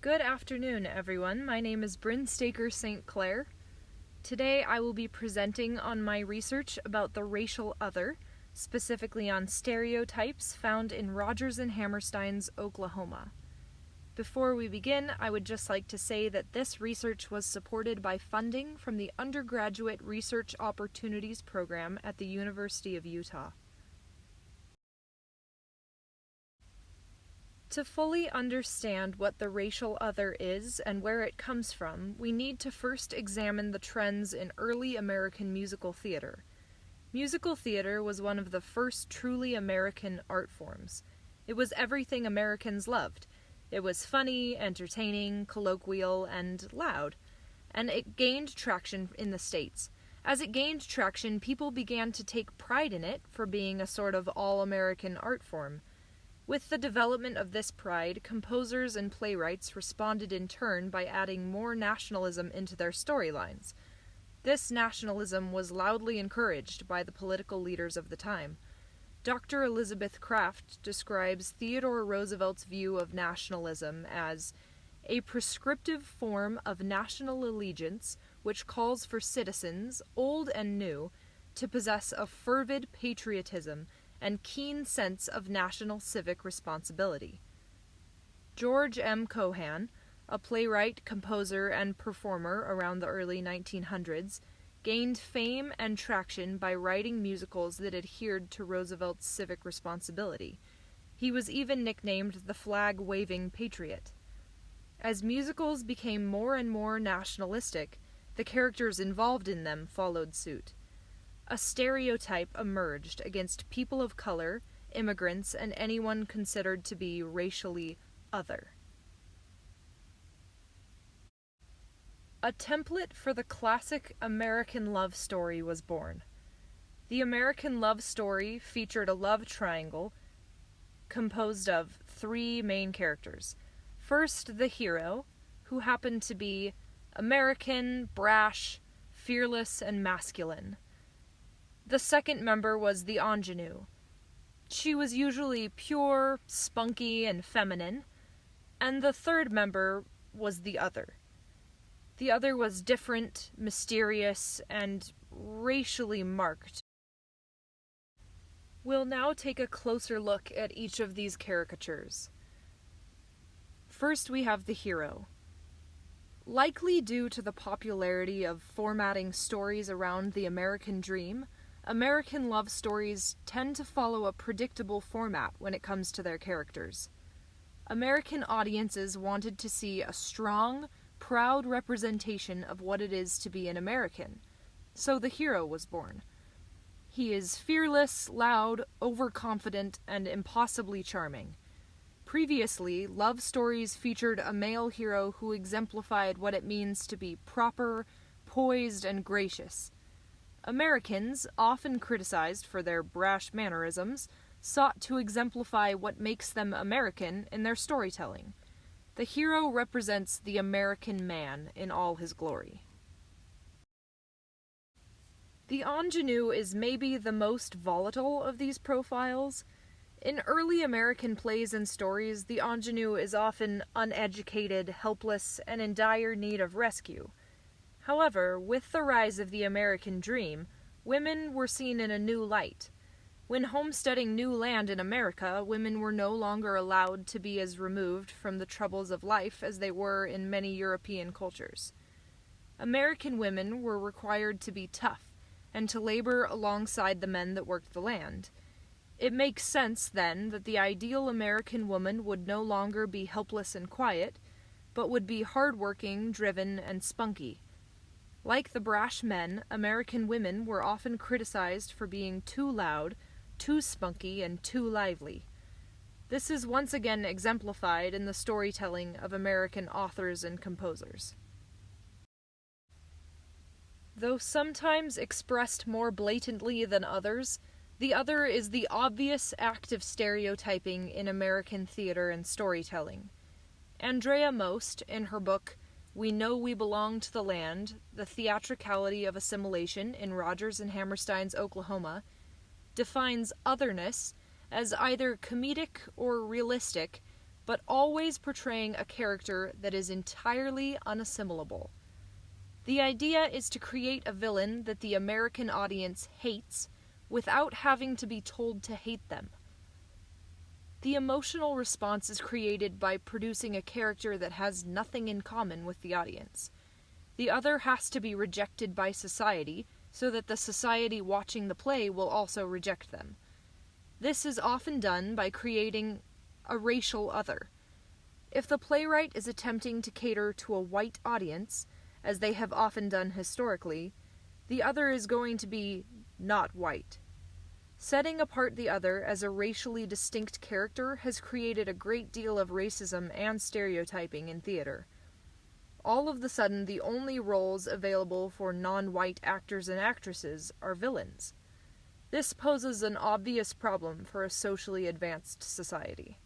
Good afternoon, everyone. My name is Brynn St. Clair. Today I will be presenting on my research about the racial other, specifically on stereotypes found in Rodgers and Hammerstein's Oklahoma. Before we begin, I would just like to say that this research was supported by funding from the Undergraduate Research Opportunities Program at the University of Utah. To fully understand what the racial other is and where it comes from, we need to first examine the trends in early American musical theater. Musical theater was one of the first truly American art forms. It was everything Americans loved. It was funny, entertaining, colloquial, and loud. And it gained traction in the States. As it gained traction, people began to take pride in it for being a sort of all-American art form. With the development of this pride, composers and playwrights responded in turn by adding more nationalism into their storylines. This nationalism was loudly encouraged by the political leaders of the time. Dr. Elizabeth Craft describes Theodore Roosevelt's view of nationalism as a prescriptive form of national allegiance which calls for citizens, old and new, to possess a fervid patriotism and keen sense of national civic responsibility. George M. Cohan, a playwright, composer, and performer around the early 1900s, gained fame and traction by writing musicals that adhered to Roosevelt's civic responsibility. He was even nicknamed the flag-waving patriot. As musicals became more and more nationalistic, the characters involved in them followed suit. A stereotype emerged against people of color, immigrants, and anyone considered to be racially other. A template for the classic American love story was born. The American love story featured a love triangle composed of three main characters. First, the hero, who happened to be American, brash, fearless, and masculine. The second member was the ingenue. She was usually pure, spunky, and feminine. And the third member was the other. The other was different, mysterious, and racially marked. We'll now take a closer look at each of these caricatures. First, we have the hero. Likely due to the popularity of formatting stories around the American dream, American love stories tend to follow a predictable format when it comes to their characters. American audiences wanted to see a strong, proud representation of what it is to be an American, so the hero was born. He is fearless, loud, overconfident, and impossibly charming. Previously, love stories featured a male hero who exemplified what it means to be proper, poised, and gracious. Americans, often criticized for their brash mannerisms, sought to exemplify what makes them American in their storytelling. The hero represents the American man in all his glory. The ingenue is maybe the most volatile of these profiles. In early American plays and stories, the ingenue is often uneducated, helpless, and in dire need of rescue. However, with the rise of the American dream, women were seen in a new light. When homesteading new land in America, women were no longer allowed to be as removed from the troubles of life as they were in many European cultures. American women were required to be tough and to labor alongside the men that worked the land. It makes sense, then, that the ideal American woman would no longer be helpless and quiet, but would be hardworking, driven, and spunky. Like the brash men, American women were often criticized for being too loud, too spunky, and too lively. This is once again exemplified in the storytelling of American authors and composers. Though sometimes expressed more blatantly than others, the other is the obvious act of stereotyping in American theater and storytelling. Andrea Most, in her book We Know We Belong to the Land, The Theatricality of Assimilation in Rodgers and Hammerstein's Oklahoma, defines otherness as either comedic or realistic but always portraying a character that is entirely unassimilable. The idea is to create a villain that the American audience hates without having to be told to hate them. The emotional response is created by producing a character that has nothing in common with the audience. The other has to be rejected by society so that the society watching the play will also reject them. This is often done by creating a racial other. If the playwright is attempting to cater to a white audience, as they have often done historically, the other is going to be not white. Setting apart the other as a racially distinct character has created a great deal of racism and stereotyping in theater. All of the sudden, the only roles available for non-white actors and actresses are villains. This poses an obvious problem for a socially advanced society.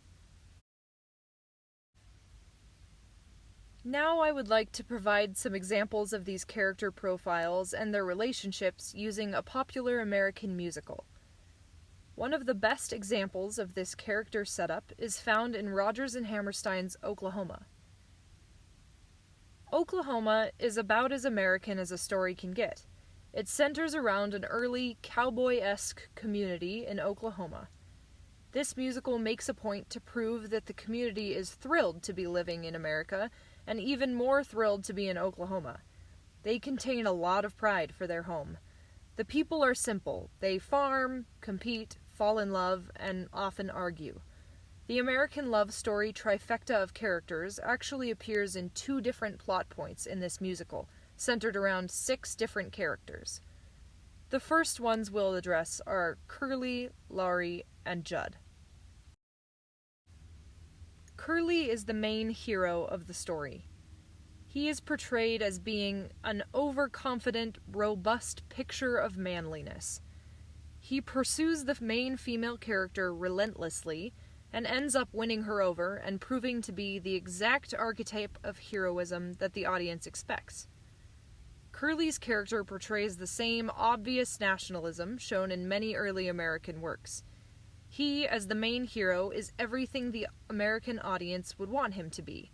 Now I would like to provide some examples of these character profiles and their relationships using a popular American musical. One of the best examples of this character setup is found in Rodgers and Hammerstein's Oklahoma. Oklahoma is about as American as a story can get. It centers around an early cowboy-esque community in Oklahoma. This musical makes a point to prove that the community is thrilled to be living in America and even more thrilled to be in Oklahoma. They contain a lot of pride for their home. The people are simple. They farm, compete, fall in love, and often argue. The American love story trifecta of characters actually appears in 2 different plot points in this musical, centered around 6 different characters. The first ones we'll address are Curly, Laurie, and Judd. Curly is the main hero of the story. He is portrayed as being an overconfident, robust picture of manliness. He pursues the main female character relentlessly and ends up winning her over and proving to be the exact archetype of heroism that the audience expects. Curly's character portrays the same obvious nationalism shown in many early American works. He, as the main hero, is everything the American audience would want him to be.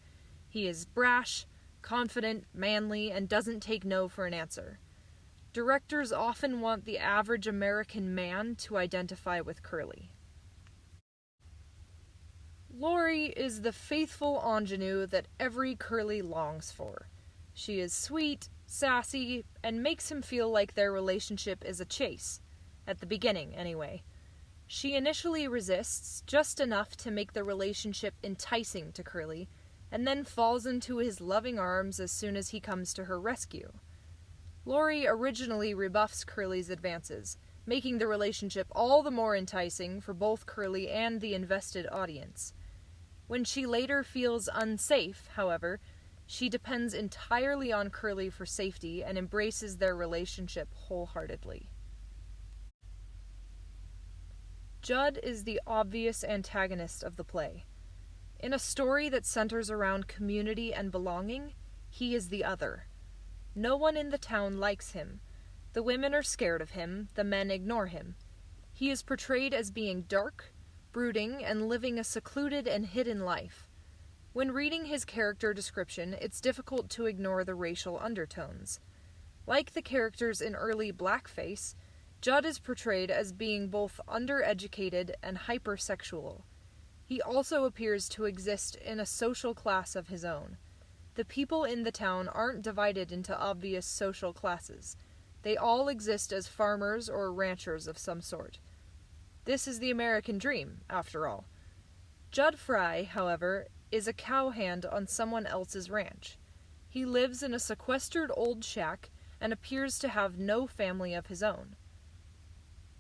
He is brash, confident, manly, and doesn't take no for an answer. Directors often want the average American man to identify with Curly. Laurie is the faithful ingenue that every Curly longs for. She is sweet, sassy, and makes him feel like their relationship is a chase. At the beginning, anyway. She initially resists just enough to make the relationship enticing to Curly, and then falls into his loving arms as soon as he comes to her rescue. Laurie originally rebuffs Curly's advances, making the relationship all the more enticing for both Curly and the invested audience. When she later feels unsafe, however, she depends entirely on Curly for safety and embraces their relationship wholeheartedly. Judd is the obvious antagonist of the play. In a story that centers around community and belonging, he is the other. No one in the town likes him. The women are scared of him, the men ignore him. He is portrayed as being dark, brooding, and living a secluded and hidden life. When reading his character description, it's difficult to ignore the racial undertones. Like the characters in early blackface, Judd is portrayed as being both undereducated and hypersexual. He also appears to exist in a social class of his own. The people in the town aren't divided into obvious social classes. They all exist as farmers or ranchers of some sort. This is the American dream, after all. Judd Fry, however, is a cowhand on someone else's ranch. He lives in a sequestered old shack and appears to have no family of his own.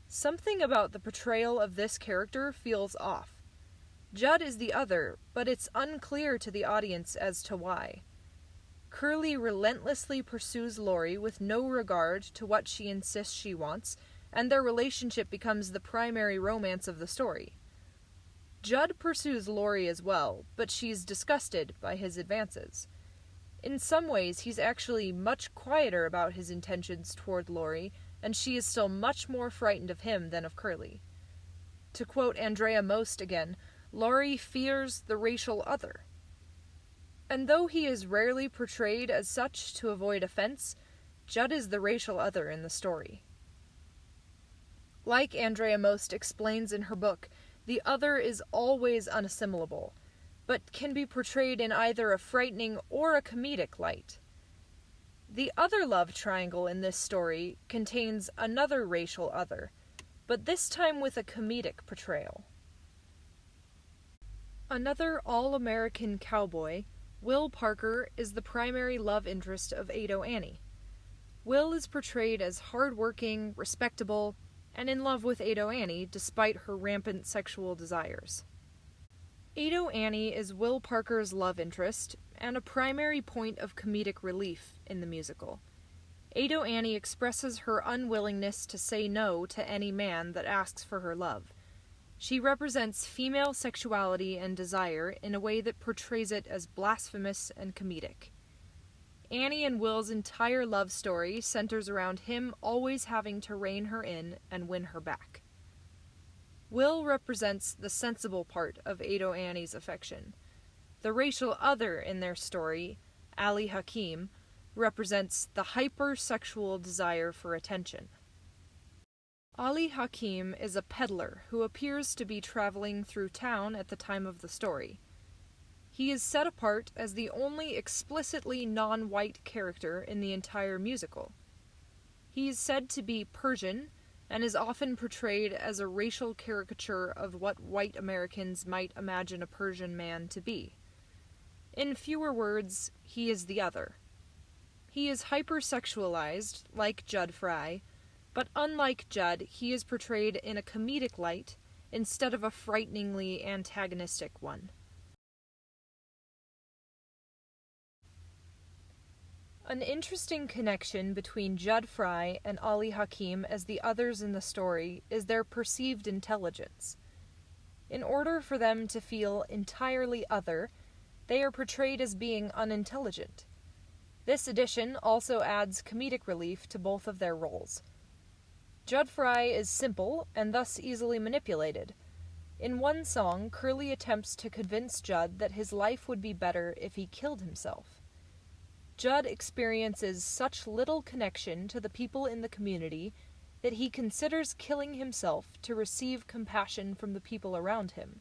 Something about the portrayal of this character feels off. Judd is the other, but it's unclear to the audience as to why. Curly relentlessly pursues Laurie with no regard to what she insists she wants, and their relationship becomes the primary romance of the story. Judd pursues Laurie as well, but she's disgusted by his advances. In some ways, he's actually much quieter about his intentions toward Laurie, and she is still much more frightened of him than of Curly. To quote Andrea Most again, Laurie fears the racial other. And though he is rarely portrayed as such to avoid offense, Judd is the racial other in the story. Like Andrea Most explains in her book, the other is always unassimilable, but can be portrayed in either a frightening or a comedic light. The other love triangle in this story contains another racial other, but this time with a comedic portrayal. Another all-American cowboy, Will Parker, is the primary love interest of Ado Annie. Will is portrayed as hard-working, respectable, and in love with Ado Annie despite her rampant sexual desires. Ado Annie is Will Parker's love interest and a primary point of comedic relief in the musical. Ado Annie expresses her unwillingness to say no to any man that asks for her love. She represents female sexuality and desire in a way that portrays it as blasphemous and comedic. Annie and Will's entire love story centers around him always having to rein her in and win her back. Will represents the sensible part of Ado Annie's affection. The racial other in their story, Ali Hakim, represents the hypersexual desire for attention. Ali Hakim is a peddler who appears to be traveling through town at the time of the story. He is set apart as the only explicitly non-white character in the entire musical. He is said to be Persian and is often portrayed as a racial caricature of what white Americans might imagine a Persian man to be. In fewer words, he is the other. He is hypersexualized, like Judd Fry, but unlike Judd, he is portrayed in a comedic light instead of a frighteningly antagonistic one. An interesting connection between Judd Fry and Ali Hakim as the others in the story is their perceived intelligence. In order for them to feel entirely other, they are portrayed as being unintelligent. This addition also adds comedic relief to both of their roles. Judd Fry is simple and thus easily manipulated. In one song, Curly attempts to convince Judd that his life would be better if he killed himself. Judd experiences such little connection to the people in the community that he considers killing himself to receive compassion from the people around him.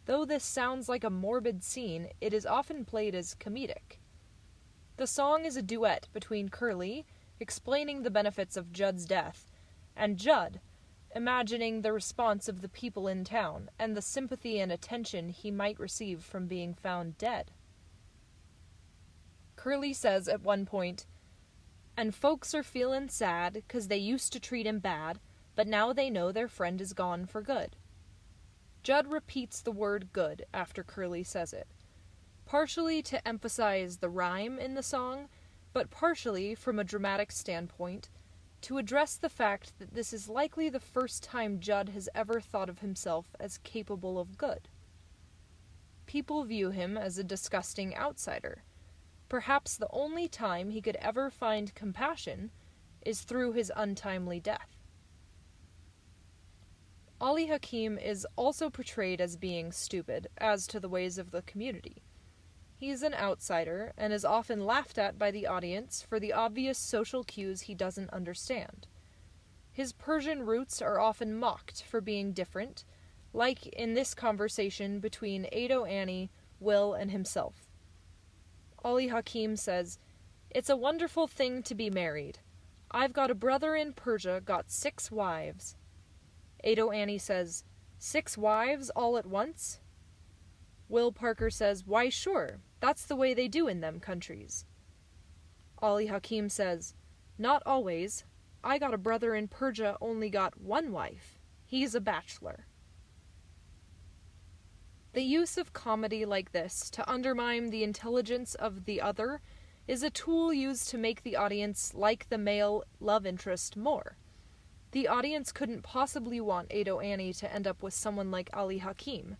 Though this sounds like a morbid scene, it is often played as comedic. The song is a duet between Curly, explaining the benefits of Judd's death, and Judd, imagining the response of the people in town and the sympathy and attention he might receive from being found dead. Curly says at one point, "And folks are feelin' sad 'cause they used to treat him bad, but now they know their friend is gone for good." Judd repeats the word good after Curly says it, partially to emphasize the rhyme in the song, but partially, from a dramatic standpoint, to address the fact that this is likely the first time Judd has ever thought of himself as capable of good. People view him as a disgusting outsider. Perhaps the only time he could ever find compassion is through his untimely death. Ali Hakim is also portrayed as being stupid as to the ways of the community. He is an outsider and is often laughed at by the audience for the obvious social cues he doesn't understand. His Persian roots are often mocked for being different, like in this conversation between Ado Annie, Will, and himself. Ali Hakim says, "It's a wonderful thing to be married. I've got a brother in Persia got 6 wives. Ado Annie says, "6 wives all at once?" Will Parker says, "Why sure, that's the way they do in them countries." Ali Hakim says, "Not always. I got a brother in Persia only got 1 wife. He's a bachelor." The use of comedy like this to undermine the intelligence of the other is a tool used to make the audience like the male love interest more. The audience couldn't possibly want Ado Annie to end up with someone like Ali Hakim.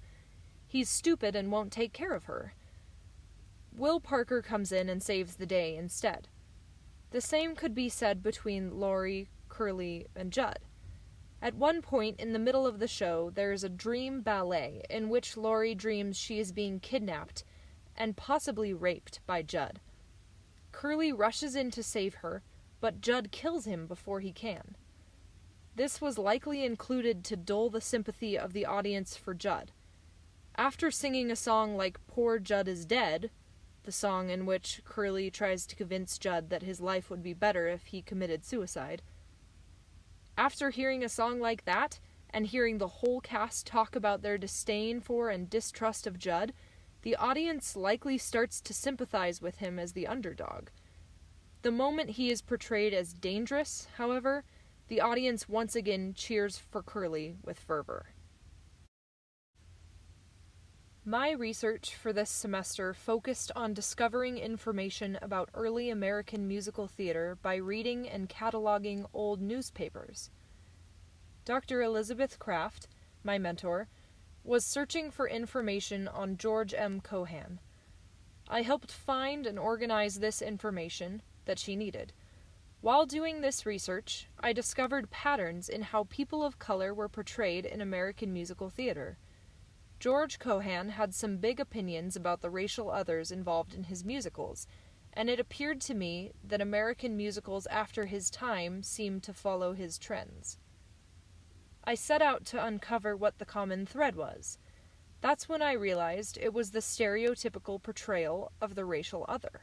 He's stupid and won't take care of her. Will Parker comes in and saves the day instead. The same could be said between Laurie, Curly, and Judd. At one point in the middle of the show, there is a dream ballet in which Laurie dreams she is being kidnapped and possibly raped by Judd. Curly rushes in to save her, but Judd kills him before he can. This was likely included to dull the sympathy of the audience for Judd. After singing a song like Poor Judd is Dead, the song in which Curly tries to convince Judd that his life would be better if he committed suicide, after hearing a song like that, and hearing the whole cast talk about their disdain for and distrust of Judd, the audience likely starts to sympathize with him as the underdog. The moment he is portrayed as dangerous, however, the audience once again cheers for Curly with fervor. My research for this semester focused on discovering information about early American musical theater by reading and cataloging old newspapers. Dr. Elizabeth Kraft, my mentor, was searching for information on George M. Cohan. I helped find and organize this information that she needed. While doing this research, I discovered patterns in how people of color were portrayed in American musical theater. George Cohan had some big opinions about the racial others involved in his musicals, and it appeared to me that American musicals after his time seemed to follow his trends. I set out to uncover what the common thread was. That's when I realized it was the stereotypical portrayal of the racial other.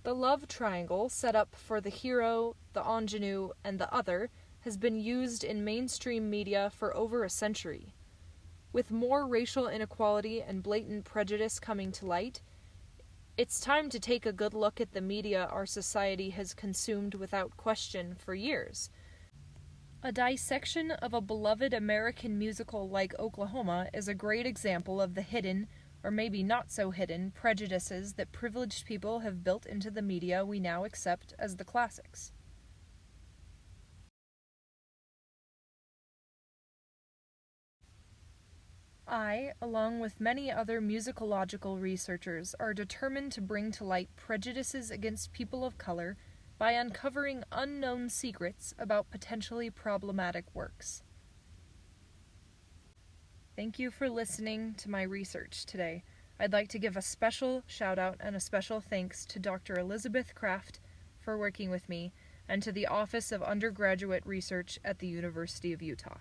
The love triangle set up for the hero, the ingenue, and the other has been used in mainstream media for over a century. With more racial inequality and blatant prejudice coming to light, it's time to take a good look at the media our society has consumed without question for years. A dissection of a beloved American musical like Oklahoma is a great example of the hidden, or maybe not so hidden, prejudices that privileged people have built into the media we now accept as the classics. I, along with many other musicological researchers, are determined to bring to light prejudices against people of color by uncovering unknown secrets about potentially problematic works. Thank you for listening to my research today. I'd like to give a special shout out and a special thanks to Dr. Elizabeth Kraft for working with me, and to the Office of Undergraduate Research at the University of Utah.